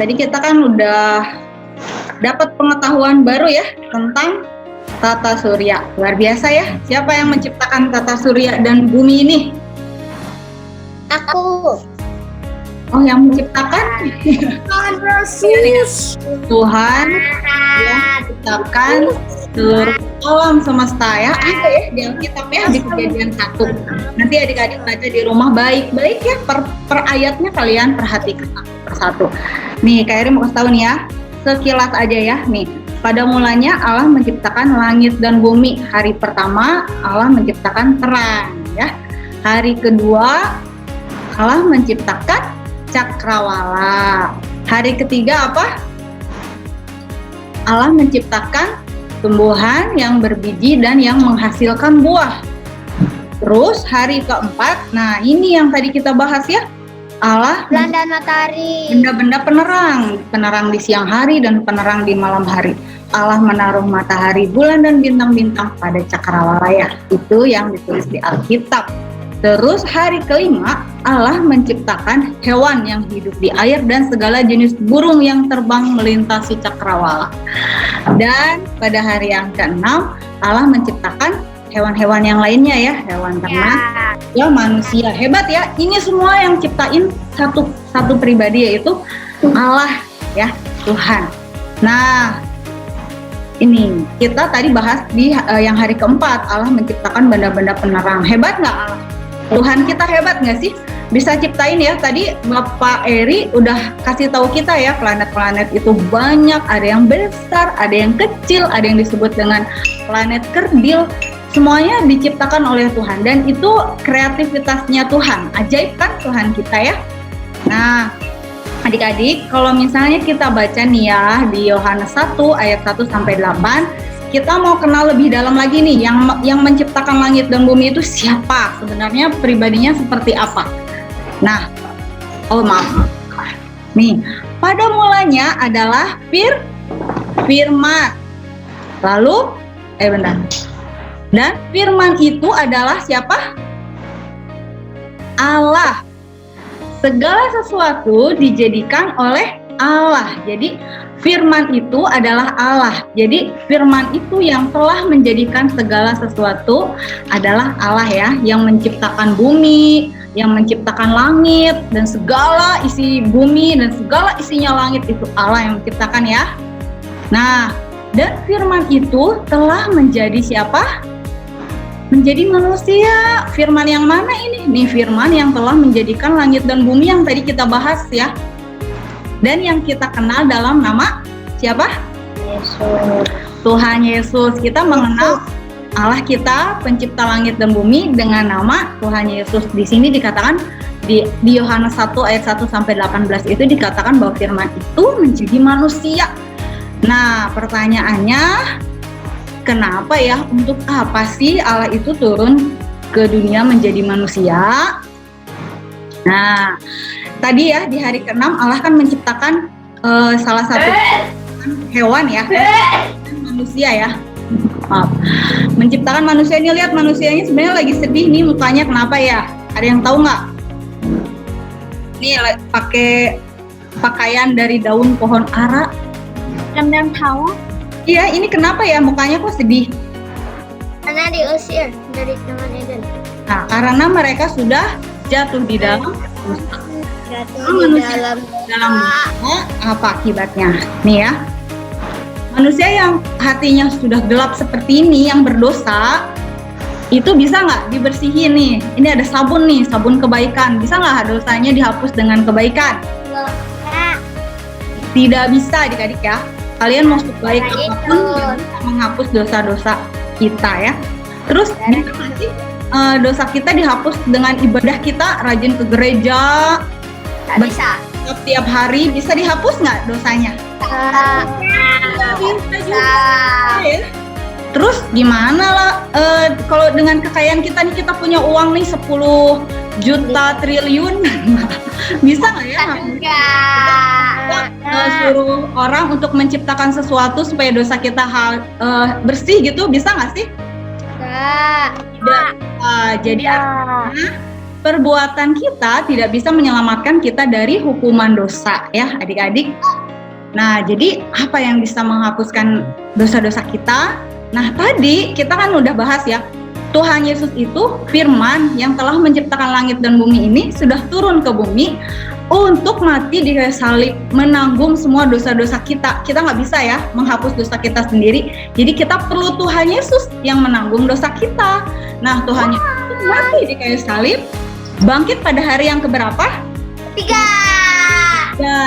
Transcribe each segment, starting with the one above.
tadi kita kan udah dapat pengetahuan baru ya tentang tata surya. Luar biasa ya. Siapa yang menciptakan tata surya dan bumi ini? Aku. Oh, yang menciptakan Tuhan yang menciptakan seluruh alam semesta ya. Ada ya di Alkitab ya di Kejadian 1. Nanti adik-adik baca di rumah baik-baik ya per ayatnya kalian perhatikan persatu. Nih, Kak Eri mau kasih tahu nih ya. Sekilas aja ya nih. Pada mulanya Allah menciptakan langit dan bumi. Hari pertama Allah menciptakan terang ya. Hari kedua Allah menciptakan cakrawala. Hari ketiga apa? Allah menciptakan tumbuhan yang berbiji dan yang menghasilkan buah. Terus hari keempat, nah ini yang tadi kita bahas ya. Allah Bulan dan matahari. benda-benda penerang di siang hari dan penerang di malam hari. Allah menaruh matahari, bulan dan bintang-bintang pada cakrawala ya. Itu yang ditulis di Alkitab. Terus hari kelima, Allah menciptakan hewan yang hidup di air dan segala jenis burung yang terbang melintasi cakrawala. Dan pada hari yang keenam, Allah menciptakan hewan-hewan yang lainnya ya, hewan ternak, ya manusia. Hebat ya, ini semua yang ciptain satu pribadi yaitu Allah ya, Tuhan. Nah, ini kita tadi bahas di yang hari keempat, Allah menciptakan benda-benda penerang. Hebat nggak Allah? Tuhan kita hebat nggak sih? Bisa ciptain ya, tadi Bapak Eri udah kasih tahu kita ya, planet-planet itu banyak, ada yang besar, ada yang kecil, ada yang disebut dengan planet kerdil. Semuanya diciptakan oleh Tuhan dan itu kreativitasnya Tuhan. Ajaib kan Tuhan kita ya. Nah, adik-adik, kalau misalnya kita baca nih ya di Yohanes 1 ayat 1 sampai 8, kita mau kenal lebih dalam lagi nih yang menciptakan langit dan bumi itu siapa? Sebenarnya pribadinya seperti apa? Nah, maaf. Nih, pada mulanya adalah firman. Lalu dan firman itu adalah siapa? Allah. Segala sesuatu dijadikan oleh Allah. Jadi firman itu adalah Allah. Jadi firman itu yang telah menjadikan segala sesuatu adalah Allah ya, yang menciptakan bumi, yang menciptakan langit dan segala isi bumi dan segala isinya langit itu Allah yang menciptakan ya. Nah, dan firman itu telah menjadi siapa? Menjadi manusia. Firman yang mana ini? Nih firman yang telah menjadikan langit dan bumi yang tadi kita bahas ya. Dan yang kita kenal dalam nama siapa? Yesus. Tuhan Yesus. Kita mengenal Allah kita, pencipta langit dan bumi dengan nama Tuhan Yesus. Di sini dikatakan di Yohanes 1 ayat 1 sampai 18 itu dikatakan bahwa firman itu menjadi manusia. Nah, pertanyaannya, kenapa ya? Untuk apa sih Allah itu turun ke dunia menjadi manusia? Nah, tadi ya di hari ke-6 Allah kan menciptakan salah satu hewan ya, manusia ya. Maaf. Menciptakan manusia ini, lihat manusianya sebenarnya lagi sedih nih mukanya, kenapa ya? Ada yang tahu nggak? Nih pakai pakaian dari daun pohon ara. Rendang tahu? Iya, ini kenapa ya mukanya kok sedih? Karena diusir dari Taman Eden. Nah, karena mereka sudah jatuh di dalam Jatuh di dalam apa akibatnya? Nih ya, manusia yang hatinya sudah gelap seperti ini, yang berdosa, itu bisa nggak dibersihin nih? Ini ada sabun nih, sabun kebaikan. Bisa nggak dosanya dihapus dengan kebaikan? Tidak bisa adik-adik ya. Kalian mau sebaik apapun bisa menghapus dosa-dosa kita ya. Terus bisa nggak sih dosa kita dihapus dengan ibadah kita, rajin ke gereja? Nggak bisa. Setiap hari bisa dihapus nggak dosanya? Bisa juga. Ya. Terus gimana lah kalau dengan kekayaan kita nih, kita punya uang nih 10 juta triliun, bisa nggak ya? Suruh orang untuk menciptakan sesuatu supaya dosa kita bersih gitu, bisa nggak sih? Tidak. Jadi artinya perbuatan kita tidak bisa menyelamatkan kita dari hukuman dosa ya adik-adik. Nah, jadi apa yang bisa menghapuskan dosa-dosa kita? Nah, tadi kita kan udah bahas ya, Tuhan Yesus itu firman yang telah menciptakan langit dan bumi ini sudah turun ke bumi untuk mati di kayu salib, menanggung semua dosa-dosa kita. Kita nggak bisa ya menghapus dosa kita sendiri. Jadi kita perlu Tuhan Yesus yang menanggung dosa kita. Nah, Tuhan Yesus mati di kayu salib, bangkit pada hari yang keberapa? 3.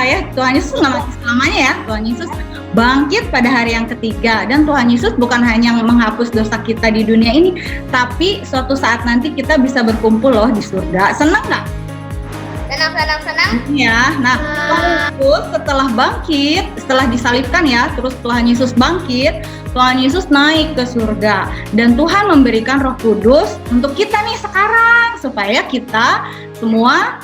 Ya, Tuhan Yesus nggak mati selamanya ya. Tuhan Yesus bangkit pada hari yang ketiga. Dan Tuhan Yesus bukan hanya menghapus dosa kita di dunia ini, tapi suatu saat nanti kita bisa berkumpul loh di surga. Senang nggak? Senang. Ya, nah Tuhan Yesus setelah bangkit, setelah disalibkan ya, terus Tuhan Yesus bangkit, Tuhan Yesus naik ke surga. Dan Tuhan memberikan Roh Kudus untuk kita nih sekarang, supaya kita semua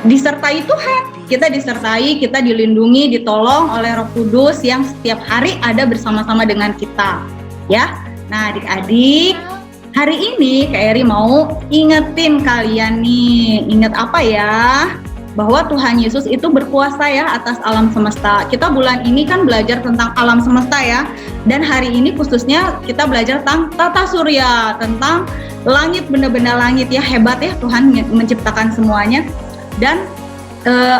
disertai Tuhan. Kita disertai, kita dilindungi, ditolong oleh Roh Kudus yang setiap hari ada bersama-sama dengan kita. Ya, nah adik-adik, hari ini Kak Eri mau ingetin kalian nih, inget apa ya? Bahwa Tuhan Yesus itu berkuasa ya atas alam semesta. Kita bulan ini kan belajar tentang alam semesta ya. Dan hari ini khususnya kita belajar tentang tata surya, tentang langit, benda-benda langit ya. Hebat ya Tuhan menciptakan semuanya. Dan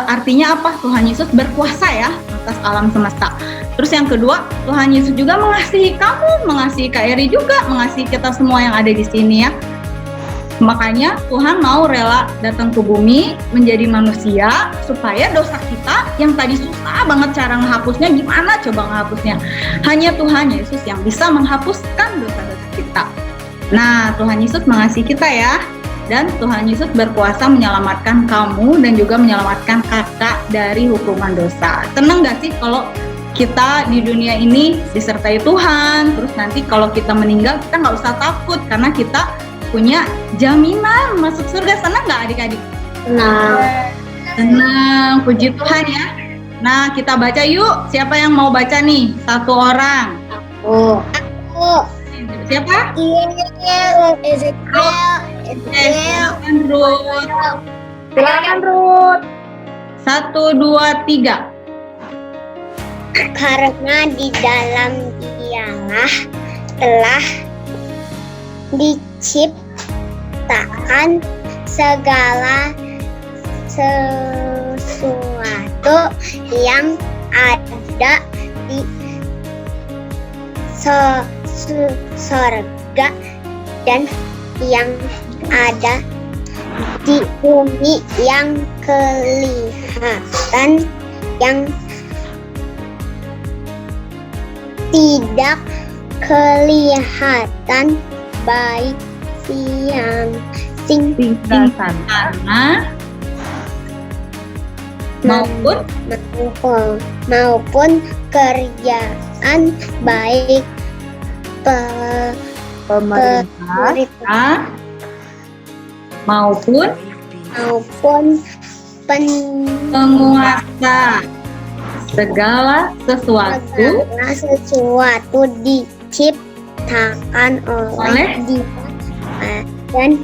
artinya apa? Tuhan Yesus berkuasa ya atas alam semesta. Terus yang kedua, Tuhan Yesus juga mengasihi kamu, mengasihi Kak Eri juga, mengasihi kita semua yang ada di sini ya. Makanya Tuhan mau rela datang ke bumi menjadi manusia supaya dosa kita yang tadi susah banget cara menghapusnya, gimana coba menghapusnya? Hanya Tuhan Yesus yang bisa menghapuskan dosa-dosa kita. Nah, Tuhan Yesus mengasihi kita ya. Dan Tuhan Yesus berkuasa menyelamatkan kamu dan juga menyelamatkan kakak dari hukuman dosa. Tenang gak sih kalau kita di dunia ini disertai Tuhan, terus nanti kalau kita meninggal kita nggak usah takut karena kita punya jaminan masuk surga. Senang nggak adik-adik? Senang, puji Tuhan ya. Nah, kita baca yuk. Siapa yang mau baca nih? Satu orang. Aku. Siapa? Silakan Ruth. Silakan Ruth. 1, 2, 3. Karena di dalam dialah telah diciptakan segala sesuatu yang ada di sorga dan yang ada di bumi, yang kelihatan, yang tidak kelihatan, baik siang sana maupun kerjaan baik pemerintah maupun penguasa. Segala sesuatu diciptakan oleh Dia dan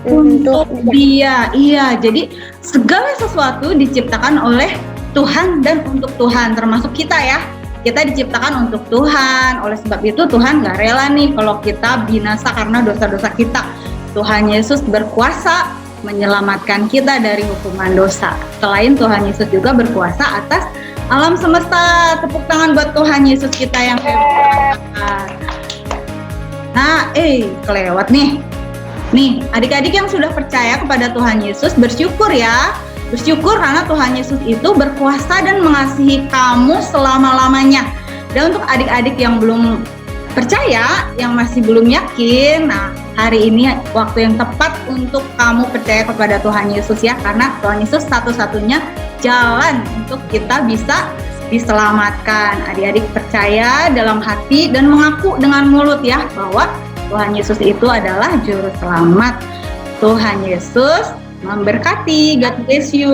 untuk Dia. Iya, jadi segala sesuatu diciptakan oleh Tuhan dan untuk Tuhan, termasuk kita ya. Kita diciptakan untuk Tuhan. Oleh sebab itu Tuhan gak rela nih kalau kita binasa karena dosa-dosa kita. Tuhan Yesus berkuasa menyelamatkan kita dari hukuman dosa. Selain Tuhan Yesus juga berkuasa atas alam semesta. Tepuk tangan buat Tuhan Yesus kita yang hebat. Nah, kelewat nih. Nih, adik-adik yang sudah percaya kepada Tuhan Yesus, bersyukur ya. Bersyukur karena Tuhan Yesus itu berkuasa dan mengasihi kamu selama-lamanya. Dan untuk adik-adik yang belum percaya, yang masih belum yakin, nah hari ini waktu yang tepat untuk kamu percaya kepada Tuhan Yesus ya. Karena Tuhan Yesus satu-satunya jalan untuk kita bisa diselamatkan. Adik-adik percaya dalam hati dan mengaku dengan mulut ya bahwa Tuhan Yesus itu adalah juru selamat. Tuhan Yesus memberkati. God bless you.